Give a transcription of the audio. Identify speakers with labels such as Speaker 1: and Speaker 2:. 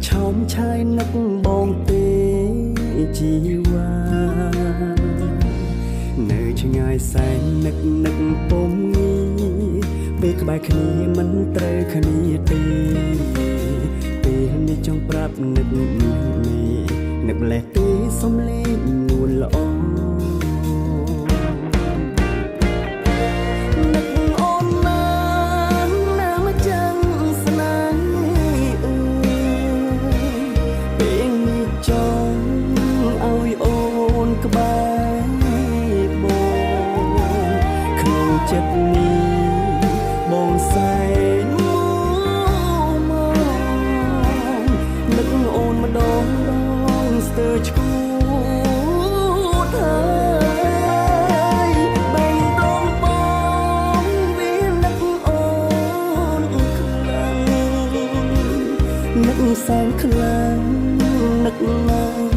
Speaker 1: ឆោមឆាយនឹកបងទេជីវ៉ានៅឆ្ងាយសែននឹកពុំងីពេលក្បែរគ្នាមិនត្រូវគ្នាទេពេលនេះចង់ប្រាប់នឹកនេះម្លេះទេសំលេងនួនល្អចិត្តនេះបងសែនមកនឹកអូនម្ដងស្ទើរឈួតហើយបែងដងបងវានឹកអូនខ្លាំងនឹកសែនខ្លាំងនឹកណាស់